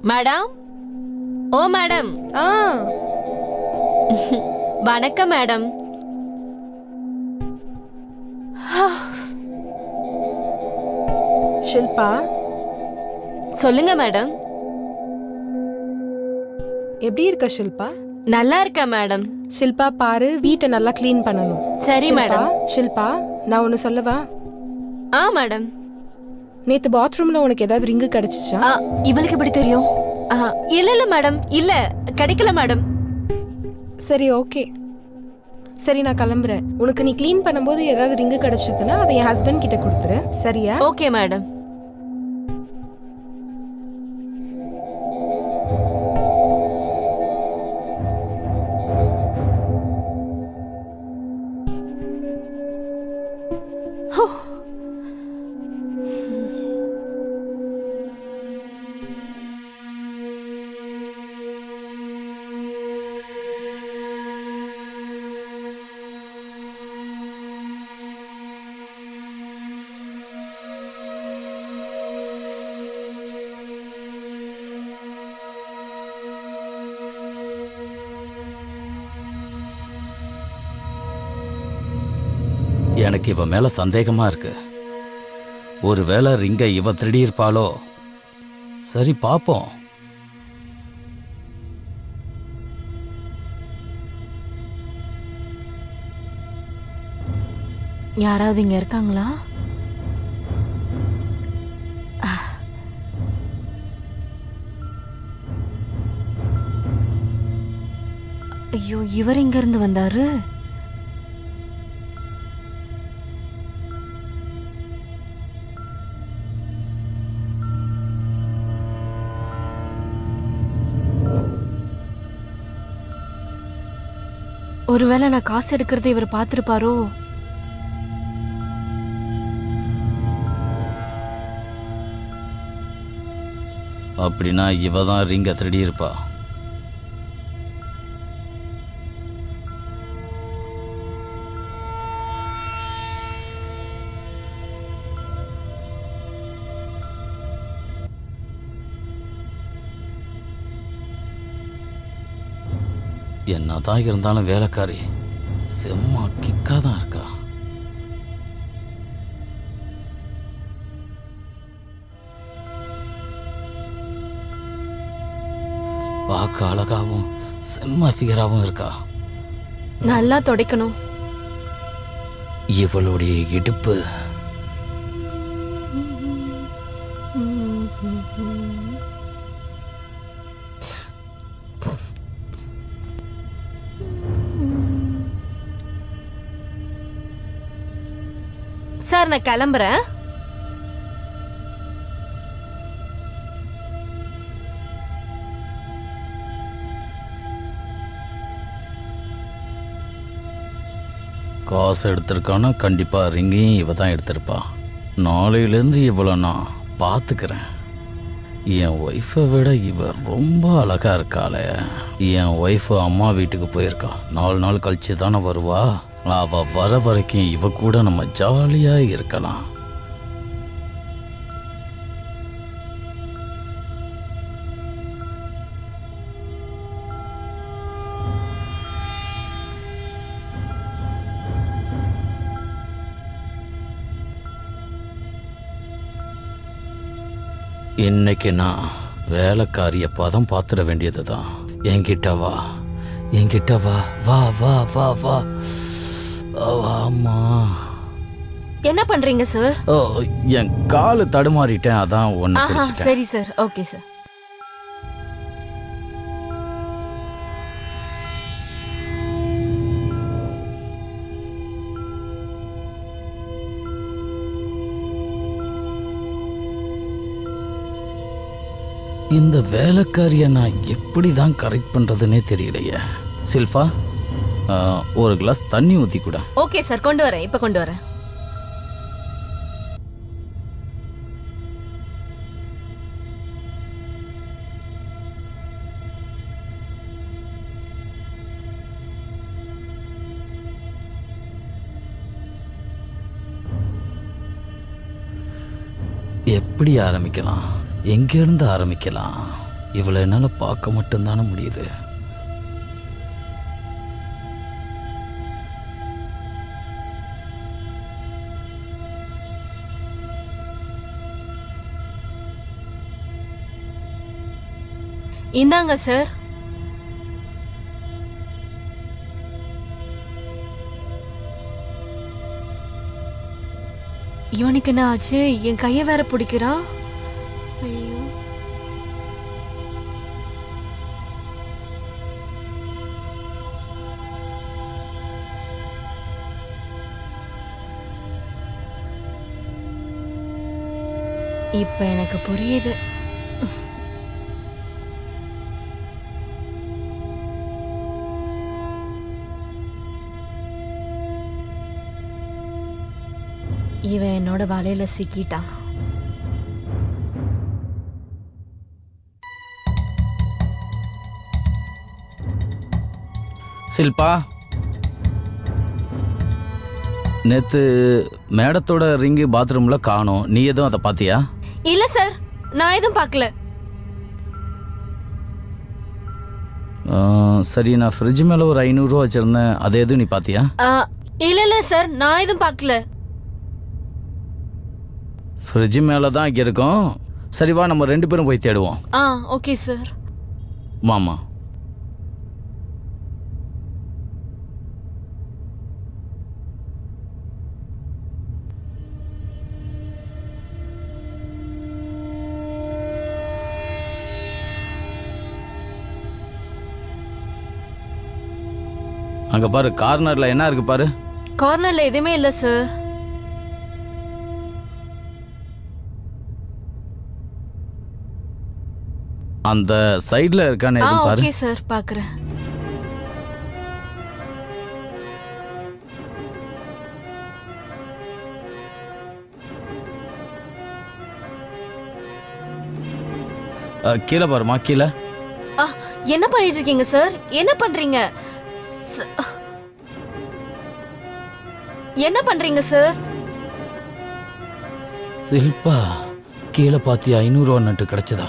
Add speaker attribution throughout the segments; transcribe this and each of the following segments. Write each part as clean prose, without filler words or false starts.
Speaker 1: Madam. ஓ madam.
Speaker 2: ஆ
Speaker 1: வணக்கம் madam.
Speaker 2: Shilpa,
Speaker 1: சொல்லுங்க madam.
Speaker 2: எப்படி இருக்க ஷில்பா?
Speaker 1: நல்லா இருக்கேன் மேடம்.
Speaker 2: ஷில்பா பாரு, வீட்டை நல்லா க்ளீன் பண்ணணும்.
Speaker 1: சரி
Speaker 2: ஷில்பா,
Speaker 1: மேடம்.
Speaker 2: ஷில்பா, நான் ஒன்று சொல்லவா?
Speaker 1: ஆ மேடம்.
Speaker 2: நேத்து பாத்ரூம்ல உனக்கு ஏதாவது ரிங்கு கிடைச்சிச்சா?
Speaker 1: இவளுக்கு எப்படி தெரியும்? இல்ல இல்ல மேடம், இல்ல கிடைக்கல மேடம்.
Speaker 2: சரி, ஓகே. சரி, நான் கிளம்புறேன். உனக்கு நீ க்ளீன் பண்ணும்போது ஏதாவது ரிங்கு கிடைச்சதுன்னா அதை என் ஹஸ்பண்ட் கிட்ட கொடுத்துரு, சரியா?
Speaker 1: Okay madam.
Speaker 3: எனக்கு இவ மேல சந்தேகமா இருக்கு. ஒருவேளை ரிங்க இவ திருடி இருப்பாளோ? சரி பாப்போம்.
Speaker 1: யாராவது இங்க இருக்காங்களா? ஐயோ, இவர் எங்க இருந்து வந்தாரு? ஒருவேளை நான் காசு எடுக்கிறத இவர் பார்த்திருப்பாரோ?
Speaker 3: அப்படின்னா இவ தான் ரிங்க திருடி இருப்பா. என்னதான் இருந்தாலும் வேலைக்காரி செம்ம கிக்கா தான் இருக்கா. பார்க்க அழகாவும் செம்ம ஃபிகராகவும் இருக்கா.
Speaker 1: நல்லா துடைக்கணும்.
Speaker 3: இவளுடைய இடுப்பு
Speaker 1: சார், நான் கிளம்புறேன்.
Speaker 3: காசு எடுத்திருக்கானா கண்டிப்பா ரிங்கையும் இவ தான் எடுத்திருப்பா. நாளையிலேருந்து இவளை நான் பார்த்துக்கிறேன். என் ஒய்ஃபை விட இவ ரொம்ப அழகா இருக்காளே. என் ஒய்ஃபு அம்மா வீட்டுக்கு போயிருக்கா. 4 நாள் கழிச்சு தானே வருவா. அவ வர வரைக்கும் இவ கூட நம்ம ஜாலியா இருக்கலாம். இன்னைக்கு நான் வேலைக்காரிய பதம் பார்த்துட வேண்டியதுதான். என்கிட்ட வா, என்கிட்ட வா, வா வா வா வா. ஆமா.
Speaker 1: என்ன பண்றீங்க சார்?
Speaker 3: ஓ, என் காலு தடுமாறிட்டேன், அதான் ஒன்று பிடிச்சிட்டேன்.
Speaker 1: சரி சார், ஓகே சார்.
Speaker 3: இந்த வேலைக்காரியை நான் எப்படி தான் கரெக்ட் பண்ணுறதுன்னே தெரியலையே. சில்ஃபா, ஒரு கிளாஸ் தண்ணி ஊற்றி கூட.
Speaker 1: ஓகே சார், கொண்டு வரேன், இப்போ கொண்டு வரேன்.
Speaker 3: எப்படி ஆரம்பிக்கலாம்? எங்கேருந்து ஆரம்பிக்கலாம்? இவளை என்னால் பார்க்க மட்டும்தானே முடியுது.
Speaker 1: இந்தாங்க சார். இவனுக்கு என்ன ஆச்சு? என் கைய வேற பிடிக்கிறான். ஐயோ, இப்ப எனக்கு புரியுது. இவன் என்னோட வலையில சிக்கிட்டான்.
Speaker 3: ஷில்பா, நேத்து மேடத்தோட ரிங்கு பாத்ரூம்ல காணோம். நீ எதுவும் அதை பாத்தியா?
Speaker 1: இல்ல சார், நான் எதுவும் பார்க்கல.
Speaker 3: சரி, நான் ஃப்ரிட்ஜ் மேல ஒரு 500 ரூபா வச்சிருந்தேன். அது எதுவும் நீ பாத்தியா?
Speaker 1: இல்ல இல்ல சார், நான் எதுவும் பார்க்கல.
Speaker 3: ஃப்ரிட்ஜ் மேலே தான் இங்கே இருக்கோம். சரி வா, நம்ம 2 பேரும் போய் தேடுவோம்.
Speaker 1: Okay sir.
Speaker 3: மாமா, அங்க பாரு, கார்னர்ல என்ன இருக்கு பாரு.
Speaker 1: கார்னர்ல எதுவுமே இல்ல சார்.
Speaker 3: அந்த சைடுல இருக்கானே எதுவும் பாரு.
Speaker 1: ஓகே சார், பார்க்கறேன்.
Speaker 3: கீழே பாருமா, கீழே.
Speaker 1: என்ன பண்ணிட்டு இருக்கீங்க சார்? என்ன பண்றீங்க? என்ன பண்றீங்க சார்?
Speaker 3: ஷில்பா, கீழே பாத்தி 500 ரூபா நட்டு கிடைச்சதா?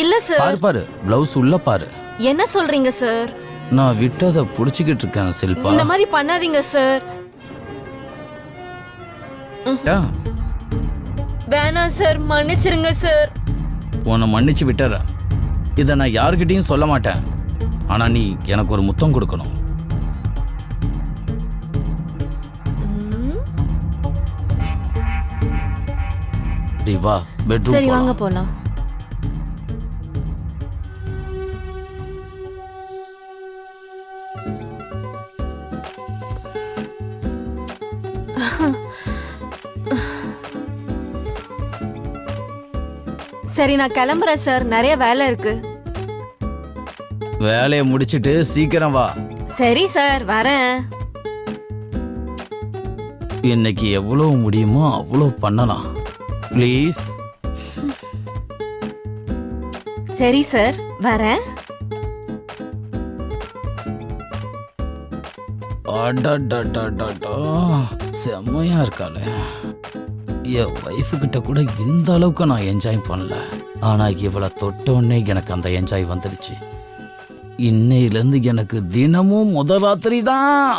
Speaker 1: இல்ல சார்.
Speaker 3: பாரு பாரு, பிளவுஸ் உள்ள பாரு.
Speaker 1: என்ன சொல்றீங்க சார்?
Speaker 3: நான் விட்டத புடிச்சுக்கிட்டு இருக்கேன் ஷில்பா.
Speaker 1: இந்த மாதிரி பண்ணாதீங்க சார். வேணாம் சார், மன்னிச்சிருங்க சார்.
Speaker 3: உன்னை மன்னிச்சு விட்டுறேன். இதை நான் யாருக்கிட்டையும் சொல்ல மாட்டேன். ஆனா நீ எனக்கு ஒரு முத்தம் கொடுக்கணும். வா, பெட்ரூம்.
Speaker 1: சரி வாங்க போலாம். சரி, நான் கிளம்புறேன் சார். நிறைய வேலை இருக்கு.
Speaker 3: வேலையை முடிச்சிட்டு சீக்கிரம் வா.
Speaker 1: சரி சார், வரேன்.
Speaker 3: இன்னைக்கு எவ்வளவு முடியுமோ அவ்வளவு பண்ணலாம். ப்ளீஸ்.
Speaker 1: சரி சார், வரேன்.
Speaker 3: செம்மையா இருக்காளே. என் ஒய்ஃபு கிட்ட கூட இந்த அளவுக்கு நான் என்ஜாய் பண்ணல. ஆனா இவளை தொட்டோடனே எனக்கு அந்த என்ஜாய் வந்துடுச்சு. இன்னையிலேருந்து எனக்கு தினமும் முதல் ராத்திரி தான்.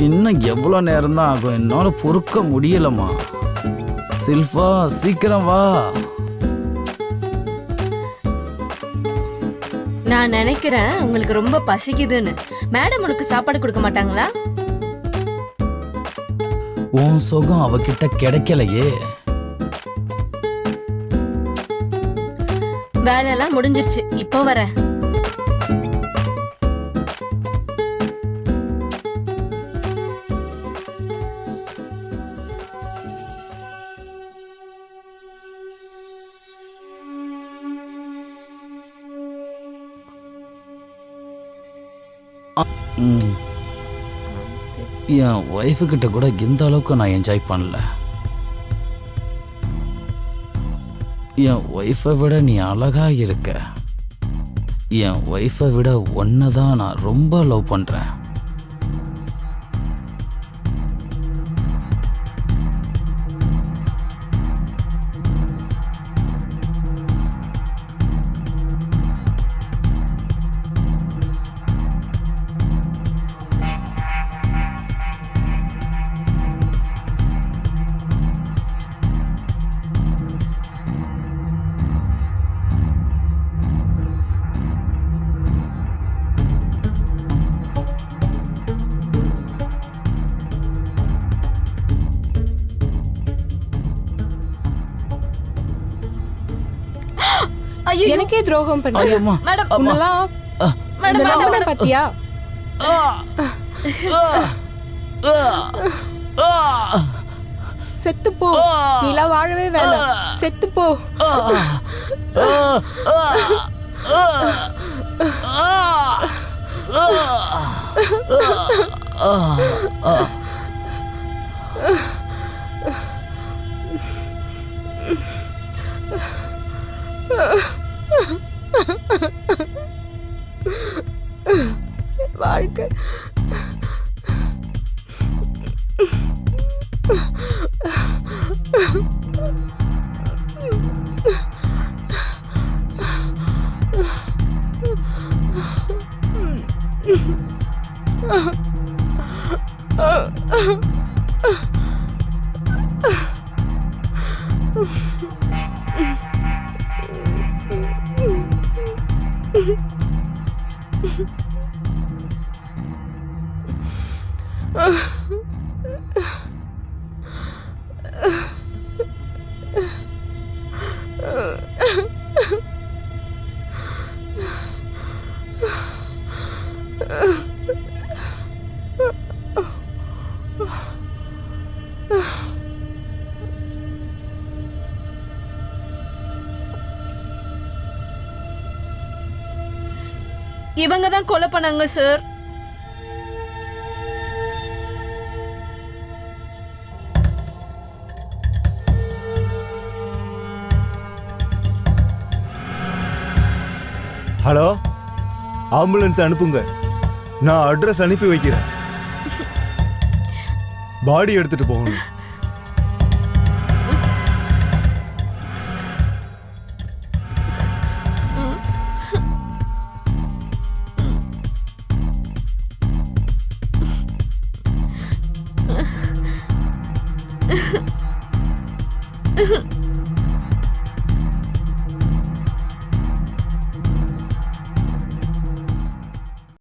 Speaker 3: இன்னும் எவ்வளோ நேரம் தான் ஆகும்? என்னால் பொறுக்க முடியலம்மா. ஷில்பா, சீக்கிரம் வா.
Speaker 1: நான் நினைக்கிறேன் உங்களுக்கு ரொம்ப பசிக்குதுன்னு. மேடம் உனக்கு சாப்பாடு கொடுக்க மாட்டாங்களா?
Speaker 3: உன் சுகம் அவகிட்ட கிடைக்கலையே.
Speaker 1: வேலையெல்லாம் முடிஞ்சிருச்சு, இப்போ வரேன்.
Speaker 3: ம். என் ஒய்ஃபுக்கிட்ட கூட இந்த அளவுக்கு நான் என்ஜாய் பண்ணல. என் ஒய்ஃபை விட நீ அழகா இருக்க. என் ஒய்ஃபை விட ஒன்றை தான் நான் ரொம்ப லவ் பண்ணுறேன்.
Speaker 1: ஐயோ
Speaker 2: எனக்கே துரோகம் பண்ண
Speaker 3: ஐயம்மா.
Speaker 1: மேடம்
Speaker 2: உன்னெல்லாம்
Speaker 1: மேடம்
Speaker 2: இந்த
Speaker 1: மேடம்
Speaker 2: நம்பனை பாத்தியா? செத்து போ, நீலாம் வாழவே வேணாம், செத்து போ. வாழ்க்கை
Speaker 1: இவங்க தான் கொலை பண்ணாங்க சார்.
Speaker 4: ஹலோ, ஆம்புலன்ஸ் அனுப்புங்க. நான் அட்ரஸ் அனுப்பி வைக்கிறேன். பாடி எடுத்துட்டு போகணும்.
Speaker 1: Uh-huh.